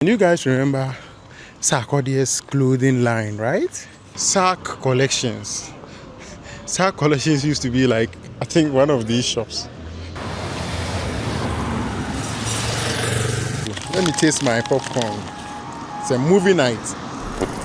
Can you guys remember Sarkodie's clothing line, right? Sark Collections. Sark Collections used to be like, I think, one of these shops. Let me taste my popcorn. It's a movie night.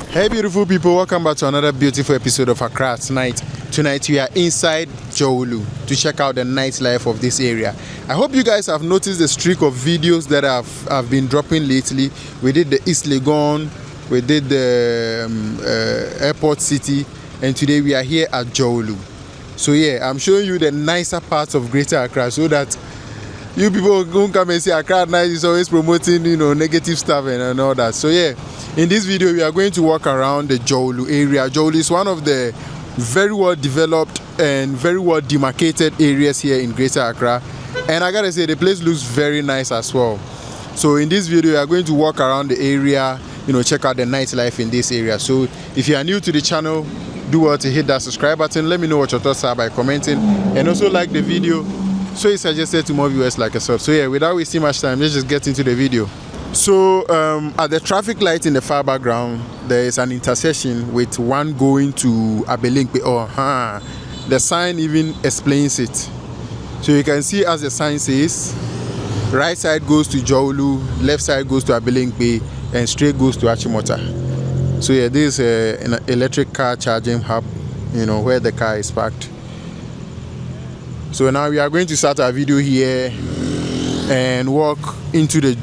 Hey beautiful people, welcome back to another beautiful episode of Accra Tonight. Tonight we are inside Dzorwulu to check out the nightlife of this area. I hope you guys have noticed the streak of videos that I've been dropping lately. We did the East Legon, we did the airport city, and today we are here at Dzorwulu. So yeah, I'm showing you the nicer parts of Greater Accra so that you people who come and say Accra Night is always promoting, negative stuff and all that. So yeah, in this video we are going to walk around the Dzorwulu area. Dzorwulu is one of the very well developed and very well demarcated areas here in Greater Accra, and I gotta say the place looks very nice as well. So in this video we are going to walk around the area, check out the nightlife in this area. So if you are new to the channel, do well to hit that subscribe button. Let me know what your thoughts are by commenting, and also like the video so it's suggested to more viewers like yourself. So yeah, without wasting much time, let's just get into the video. So at the traffic light in the far background, there is an intersection with one going to Abelinkpe. The sign even explains it. So you can see, as the sign says, right side goes to Dzorwulu, left side goes to Abelinkpe, and straight goes to Achimota. So yeah, this is an electric car charging hub, where the car is parked. So now we are going to start our video here and walk into the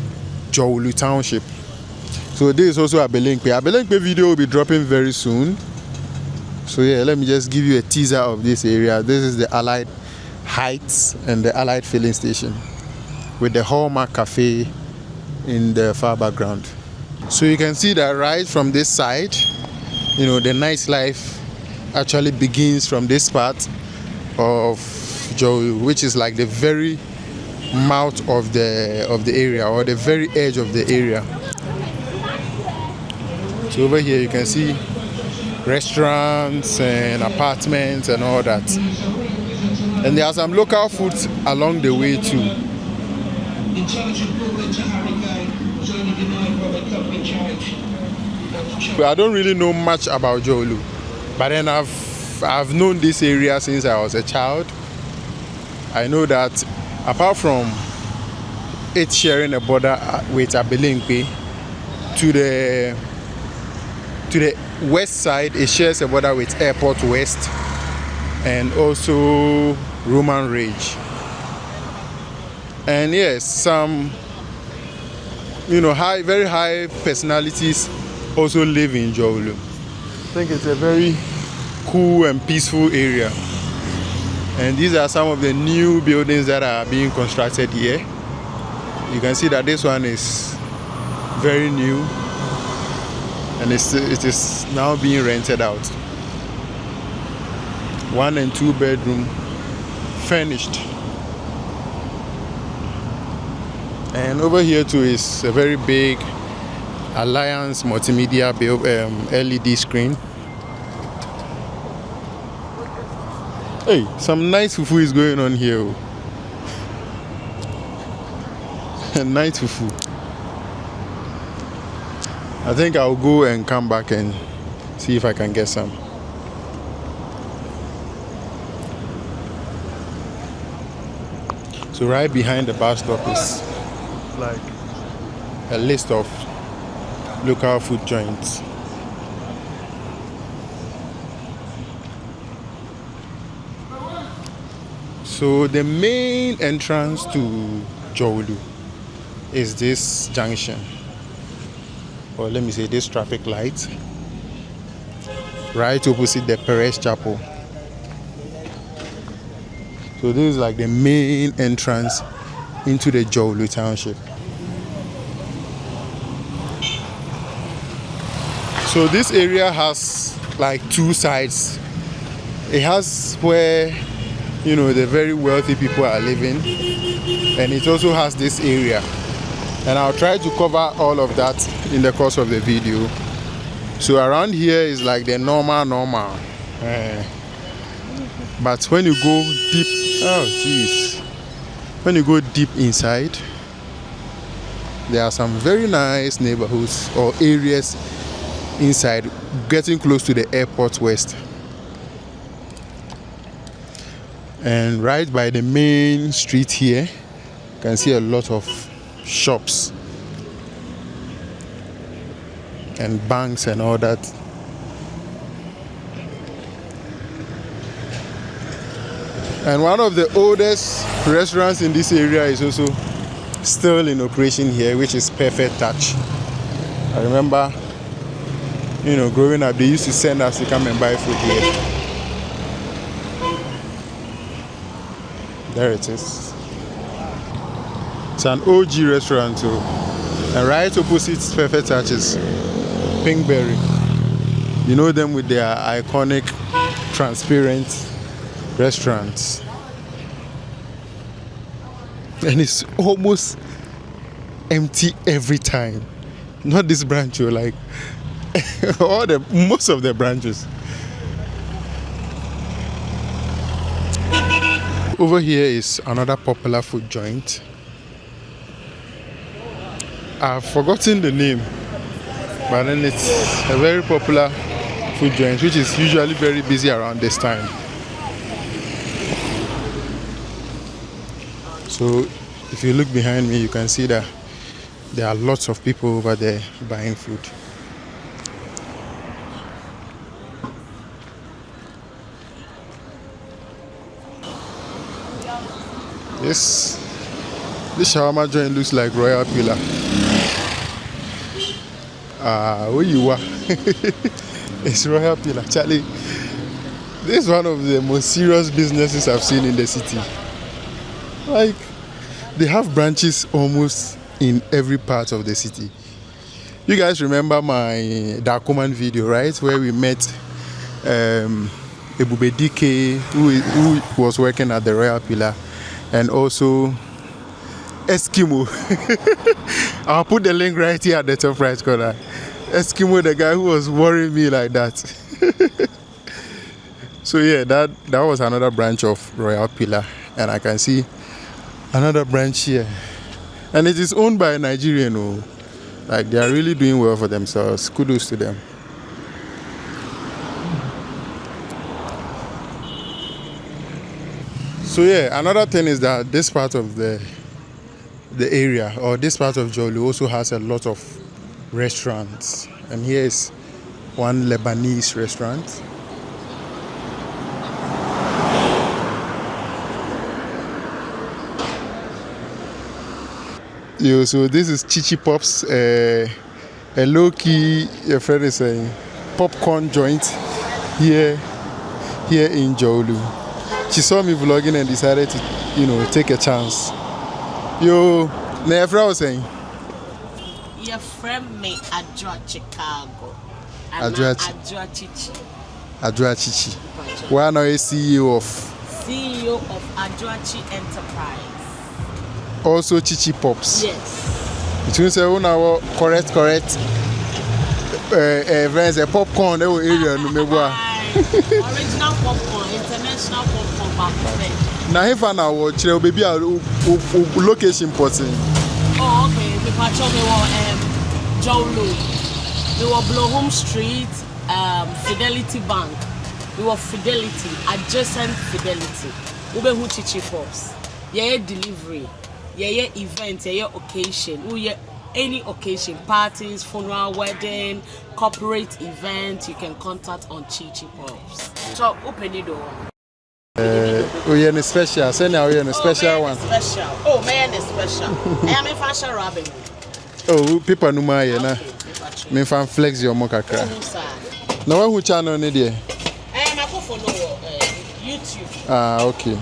Dzorwulu township. So this is also Abelinkpe. Abelinkpe video will be dropping very soon. So yeah, let me just give you a teaser of this area. This is the Allied Heights and the Allied filling station with the Hallmark Cafe in the far background. So you can see that right from this side, the nightlife actually begins from this part of Dzorwulu, which is like the very mouth of the area, or the very edge of the area. So over here you can see restaurants and apartments and all that, and there are some local foods along the way too. I don't really know much about Dzorwulu, but then I've known this area since I was a child. I know that apart from it sharing a border with Abelinkpe, to the west side it shares a border with Airport West and also Roman Ridge. And yes, some very high personalities also live in Dzorwulu. I think it's a very cool and peaceful area. And these are some of the new buildings that are being constructed here. You can see that this one is very new, and it is now being rented out. 1 and 2 bedroom, furnished. And over here too is a very big Alliance multimedia LED screen. Hey, some nice fufu is going on here. Nice fufu. I think I'll go and come back and see if I can get some. So right behind the bus stop is like a list of local food joints. So the main entrance to Dzorwulu is this junction, or let me say this traffic light, right opposite the Perez Chapel. So this is like the main entrance into the Dzorwulu township. So this area has like 2 sides. It has where the very wealthy people are living, and it also has this area, and I'll try to cover all of that in the course of the video. So around here is like the normal but when you go deep, when you go deep inside, There are some very nice neighborhoods or areas inside, getting close to the airport west. And right by the main street here, you can see a lot of shops and banks and all that. And one of the oldest restaurants in this area is also still in operation here, which is Perfect Touch. I remember, growing up, they used to send us to come and buy food here. There it is. It's an OG restaurant too. And right opposite Perfect Touch is Pinkberry. You know them with their iconic transparent restaurants. And it's almost empty every time. Not this branch, like most of the branches. Over here is another popular food joint. I've forgotten the name, but then it's a very popular food joint which is usually very busy around this time. So if you look behind me, you can see that there are lots of people over there buying food. This shawarma joint looks like Royal Pillar. Where you are? It's Royal Pillar. Charlie, this is one of the most serious businesses I've seen in the city. Like, they have branches almost in every part of the city. You guys remember my Dakuman video, right? Where we met Ebube DK, who was working at the Royal Pillar, and also Eskimo. I'll put the link right here at the top right corner. Eskimo, the guy who was worrying me like that. So yeah, that was another branch of Royal Pillar, and I can see another branch here, and it is owned by a Nigerian. Like, they are really doing well for themselves. Kudos to them. So yeah, another thing is that this part of the area, or this part of Dzorwulu, also has a lot of restaurants. And here is one Lebanese restaurant. So this is Chichi Pops, a low-key, your friend is saying, popcorn joint here in Dzorwulu. She saw me vlogging and decided to, take a chance. Nefra was saying? Your friend me Adjoa Chicago. Adjoa Chichi. Adjoa Chichi. Why are you CEO of? CEO of Adjoa Enterprise. Also Chichi Pops. Yes. It means our correct. Friends, a popcorn they will area no me Original popcorn, international popcorn back. Now if I now chile baby a location important. Oh, okay. We patrol me Dzorwulu. We were Blowhome Street, Fidelity Bank. We were Fidelity, adjacent Fidelity. We were Chichi Pops. Yeah, delivery. Yeah, event, yeah, occasion. Any occasion, parties, funeral, wedding, corporate event, you can contact on Chichi Pops. So open the door. We are special. Send now we are special one. Special. Oh, man, is special. I am a fashion rabbit. Oh, people know my na. Me fan flex your mocha crack. Now who channel ni there? I am a follow YouTube. Ah, okay.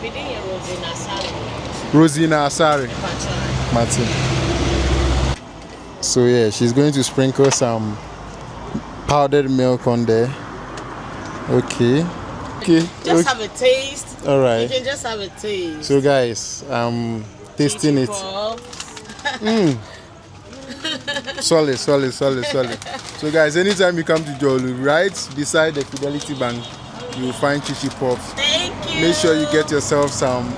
Within Rosina Asari. Rosina Asari. Martin. So yeah, she's going to sprinkle some powdered milk on there. Okay. Just have a taste. All right. You can just have a taste. So guys, tasting it. Solid. So guys, anytime you come to Dzorwulu, right beside the Fidelity Bank, you will find Chichi Pops. Thank you. Make sure you get yourself some,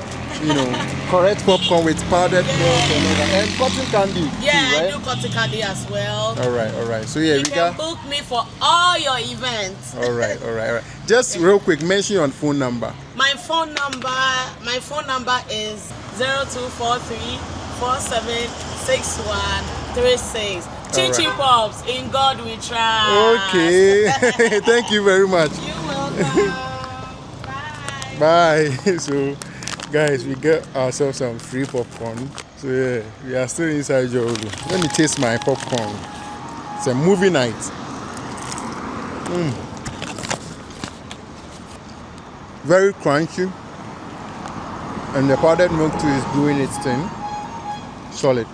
correct popcorn with powdered milk and cotton candy. Yeah, too, right? I do cotton candy as well. All right. So yeah, You can book me for all your events. All right. Just real quick, mention your phone number. My phone number is 0243 476136. Chichi Pops, in God we trust. Okay. Thank you very much. You're welcome. Bye. So, guys, we get ourselves some free popcorn. So yeah, we are still inside Dzorwulu. Let me taste my popcorn. It's a movie night. Very crunchy, and the powdered milk too is doing its thing. Solid.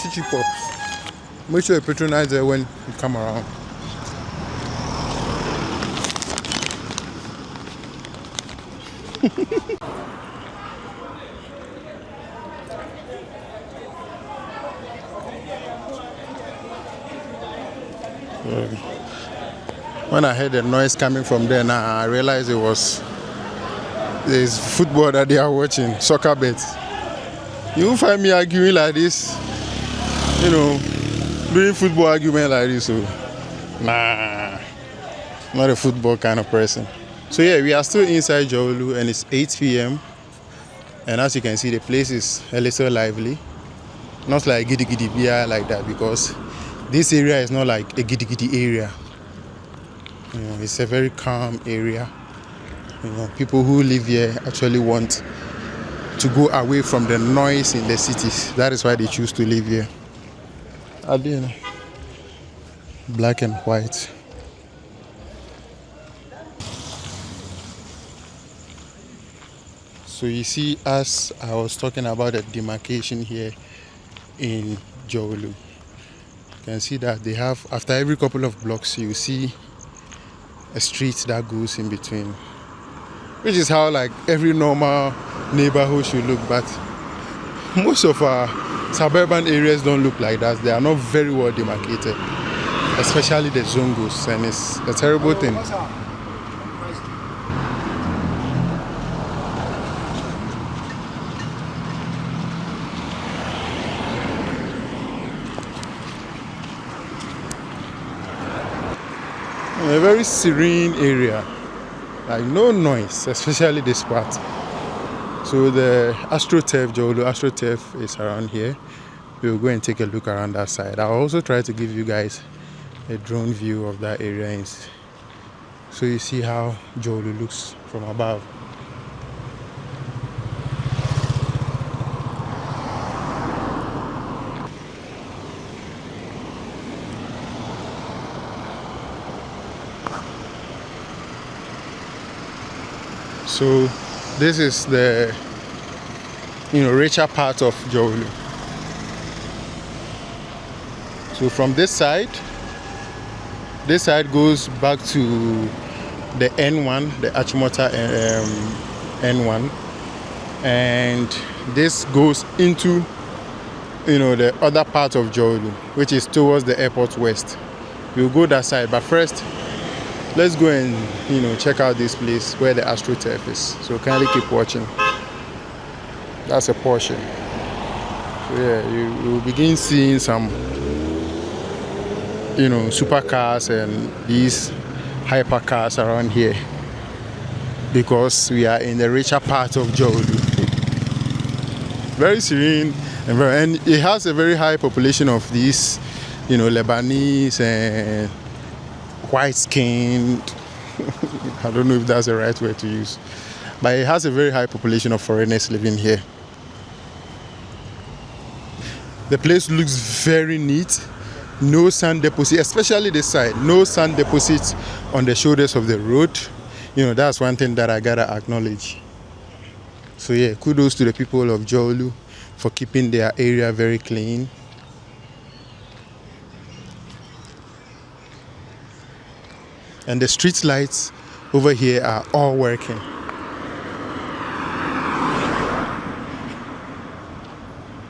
Chichi Pops. Make sure you patronize there when you come around. When I heard the noise coming from there, now I realized there's football that they are watching, soccer bets. You won't find me arguing like this, doing football argument like this. So, nah, not a football kind of person. So yeah, we are still inside Dzorwulu and it's 8 p.m. And as you can see, the place is a little lively. Not like Gidi Gidi Bia like that, because this area is not like a Gidi Gidi area. It's a very calm area. People who live here actually want to go away from the noise in the cities. That is why they choose to live here. Black and white. So you see, as I was talking about the demarcation here in Dzorwulu, you can see that they have, after every couple of blocks, you see a street that goes in between, which is how like every normal neighborhood should look. But most of our suburban areas don't look like that. They are not very well demarcated, especially the zongos, and it's a terrible thing. A very serene area, like no noise, especially this part. So the Dzorwulu AstroTurf is around here. We'll go and take a look around that side. I'll also try to give you guys a drone view of that area, so you see how Dzorwulu looks from above. So this is the richer part of Dzorwulu. So from this side goes back to the N1, the Achimota N1, and this goes into the other part of Dzorwulu, which is towards the airport west. We'll go that side, but first let's go and check out this place where the AstroTurf is. So kindly keep watching. That's a portion. So yeah, you will begin seeing some supercars and these hypercars around here, because we are in the richer part of Dzorwulu. Very serene, and it has a very high population of these Lebanese and white-skinned, I don't know if that's the right word to use, but it has a very high population of foreigners living here. The place looks very neat. No sand deposit, especially this side. No sand deposits on the shoulders of the road. That's one thing that I gotta acknowledge. So yeah, kudos to the people of Dzorwulu for keeping their area very clean. And the street lights over here are all working.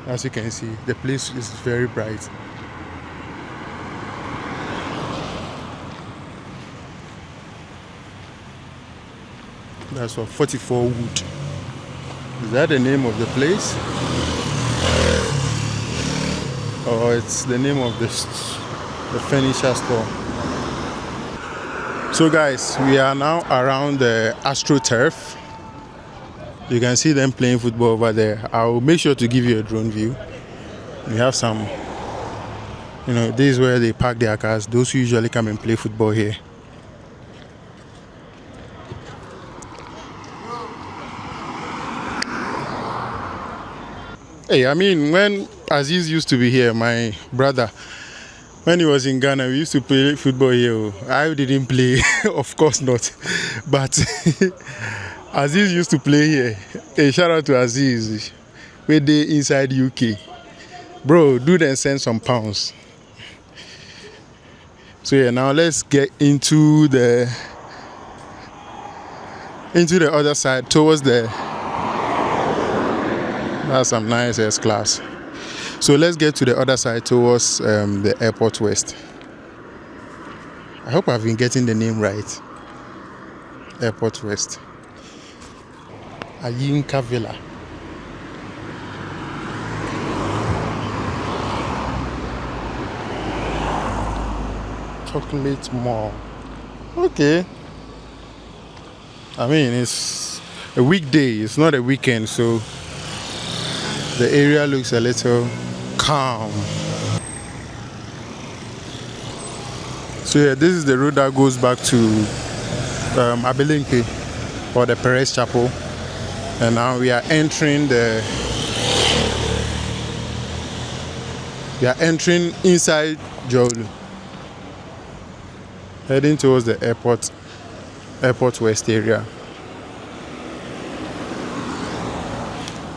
As you can see, the place is very bright. That's what 44 Wood. Is that the name of the place? Or it's the name of the furniture store? So guys, we are now around the AstroTurf. You can see them playing football over there. I'll make sure to give you a drone view. We have some, this is where they park their cars. Those who usually come and play football here. Hey, I mean, when Aziz used to be here, my brother, when he was in Ghana, we used to play football here. I didn't play, of course not. But Aziz used to play here. Hey, shout out to Aziz. We're there inside UK. Bro, do then send some pounds. So yeah, now let's get into the other side towards the. That's some nice S-Class. So let's get to the other side towards the Airport West. I hope I've been getting the name right. Airport West. Ayinka Villa. Chocolate Mall. Okay. I mean, it's a weekday. It's not a weekend, so the area looks a little calm. So yeah, this is the road that goes back to Abelinke or the Perez Chapel, and now we are entering inside Dzorwulu, heading towards the airport west area.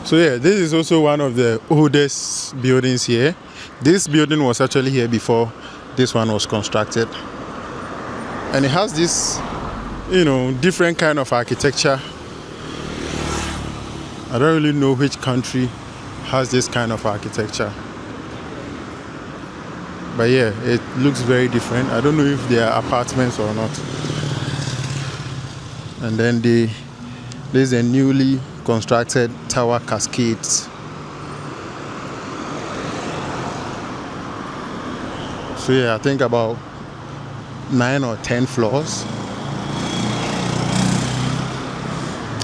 So yeah, this is also one of the oldest buildings here. This building was actually here before this one was constructed. And it has this, different kind of architecture. I don't really know which country has this kind of architecture. But yeah, it looks very different. I don't know if they are apartments or not. And then there's a newly constructed tower cascades. So yeah, I think about 9 or 10 floors.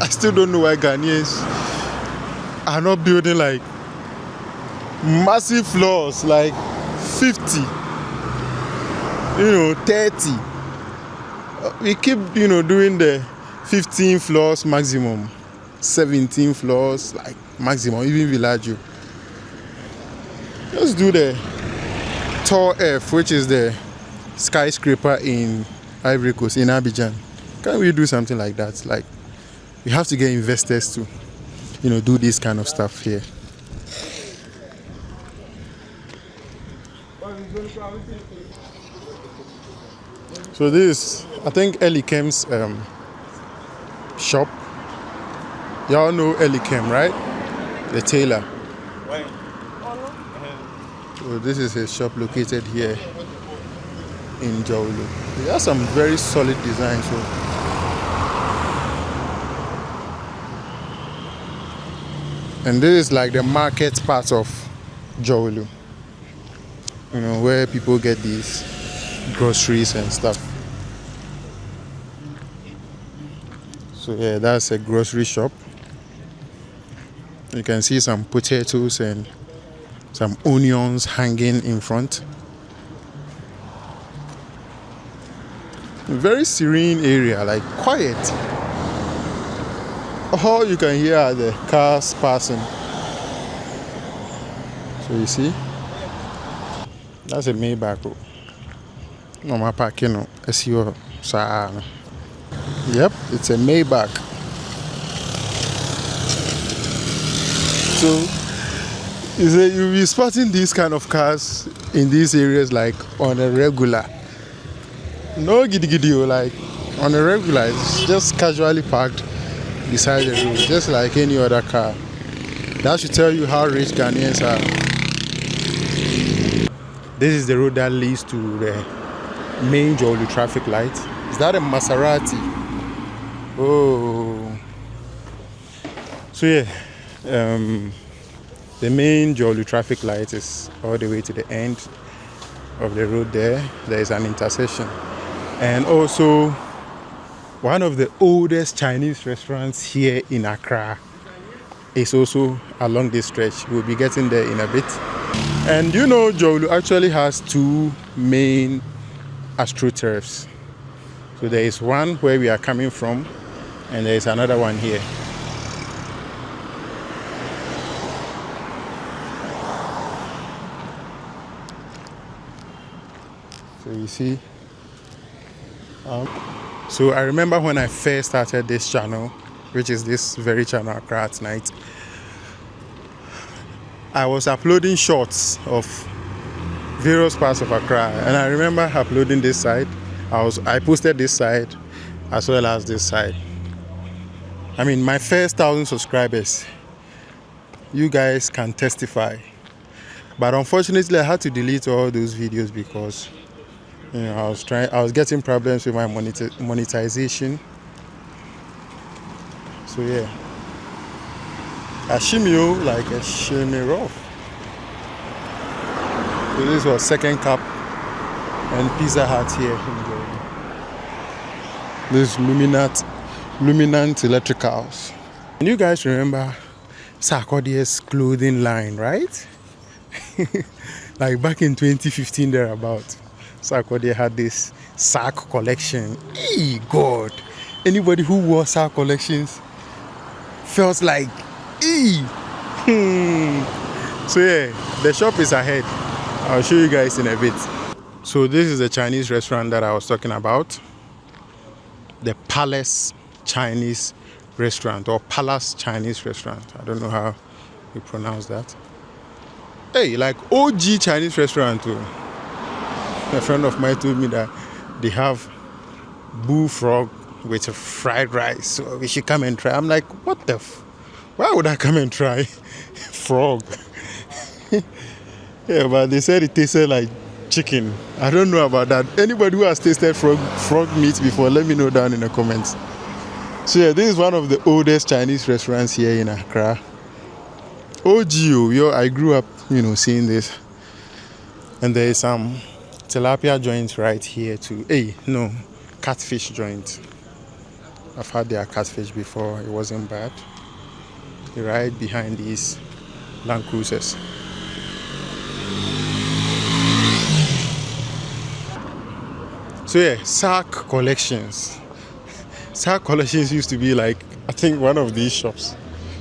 I still don't know why Ghanaians are not building like massive floors, like 50, 30. We keep, doing the 15 floors maximum. 17 floors, like maximum, even Villaggio. Let's do the Tower F, which is the skyscraper in Ivory Coast, in Abidjan. Can we do something like that? Like, we have to get investors to, do this kind of stuff here. So this, I think Elikem's shop. Y'all know Elikem, right? The tailor. So this is his shop located here in Dzorwulu. He has some very solid designs. So. And this is like the market part of Dzorwulu. Where people get these groceries and stuff. So yeah, that's a grocery shop. You can see some potatoes and some onions hanging in front. Very serene area, like quiet. All you can hear are the cars passing. So you see, that's a Maybach. No, my parking, I see you. Yep, it's a Maybach. So you'll be spotting these kind of cars in these areas like on a regular. No giddy, like on a regular, it's just casually parked beside the road, just like any other car. That should tell you how rich Ghanaians are. This is the road that leads to the main Dzorwulu traffic light. Is that a Maserati? Oh. So yeah, the main Dzorwulu traffic light is all the way to the end of the road there. There is an intersection. And also, one of the oldest Chinese restaurants here in Accra is also along this stretch. We'll be getting there in a bit. And you know, Dzorwulu actually has two main astroturfs. So there is one where we are coming from, and there is another one here. So you see, so I remember when I first started this channel, which is this very channel, Accra at Night, I was uploading shorts of various parts of Accra, and I remember uploading this side. I posted this side as well as this side. I mean, my first 1,000 subscribers, you guys can testify. But unfortunately, I had to delete all those videos because I was getting problems with my monetization. So yeah, a shimmy like a shimmy rough. So this was Second Cup and Pizza Hut here in Dzorwulu. This Luminant Electricals. And you guys remember Sarkodie's clothing line, right? Like back in 2015 thereabout. Sarkodie had this sack collection. Hey God, anybody who wore sack collections felt like So yeah, the shop is ahead. I'll show you guys in a bit. So this is the Chinese restaurant that I was talking about. The Palace Chinese Restaurant, or Palace Chinese Restaurant. I don't know how you pronounce that. Hey, like OG Chinese restaurant too. A friend of mine told me that they have bullfrog with a fried rice, so we should come and try. I'm like, what the why would I come and try frog? Yeah, but they said it tasted like chicken. I don't know about that. Anybody who has tasted frog meat before, let me know down in the comments. So yeah, this is one of the oldest Chinese restaurants here in Accra. OGO, I grew up, seeing this. And there is some tilapia joints right here too. Catfish joint. I've had their catfish before. It wasn't bad. Right behind these Land Cruisers. So yeah, sack collections. Sack collections used to be like, I think one of these shops.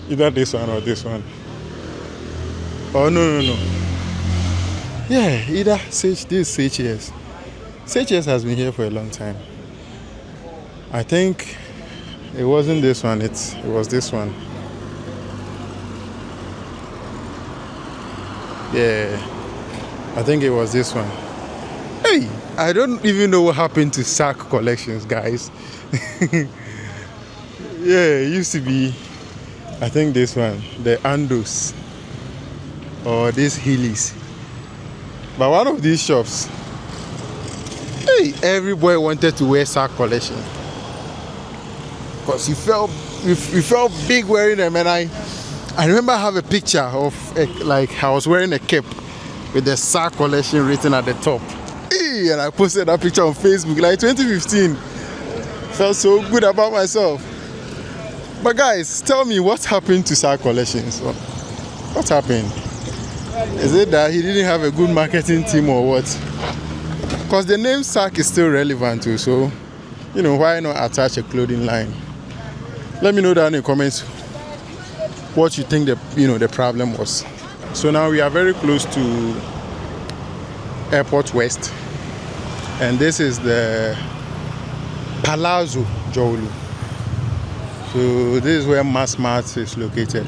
Either this one or this one. Oh no. Yeah, either this CHS. CHS has been here for a long time. I think it wasn't this one, it was this one. Yeah, I think it was this one. Hey, I don't even know what happened to sack collections, guys. Yeah, it used to be, I think this one, the Andos, or this Heelys. But one of these shops, hey, every boy wanted to wear sack collection. Because you felt big wearing them, and I remember I have a picture of I was wearing a cape with the sack collection written at the top. Hey, and I posted that picture on Facebook like 2015. Felt so good about myself. But guys, tell me what happened to sack collections? What happened? Is it that he didn't have a good marketing team or what? Because the name sack is still relevant too, so why not attach a clothing line? Let me know down in the comments what you think the problem was. So now we are very close to Airport West, and this is the Palazzo Dzorwulu. So this is where Mass Mart is located.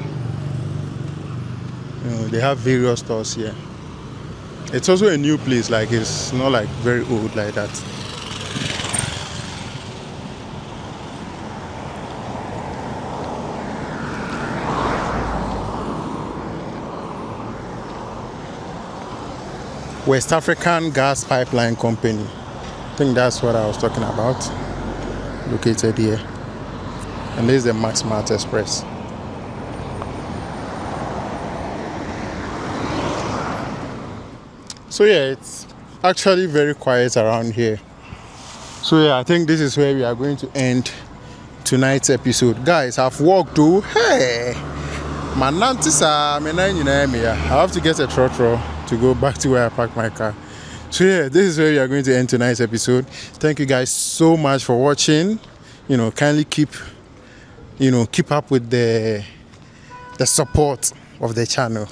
They have various stores here. It's also a new place, like it's not like very old like that. West African Gas Pipeline Company. I think that's what I was talking about. Located here. And this is the Max Mart Express. So yeah, it's actually very quiet around here. So yeah, I think this is where we are going to end tonight's episode. Guys, I've walked to hey I have to get a trotro to go back to where I parked my car. So yeah, this is where we are going to end tonight's episode. Thank you guys so much for watching. Kindly keep up with the support of the channel.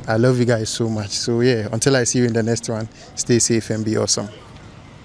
I love you guys so much. So yeah, until I see you in the next one, stay safe and be awesome.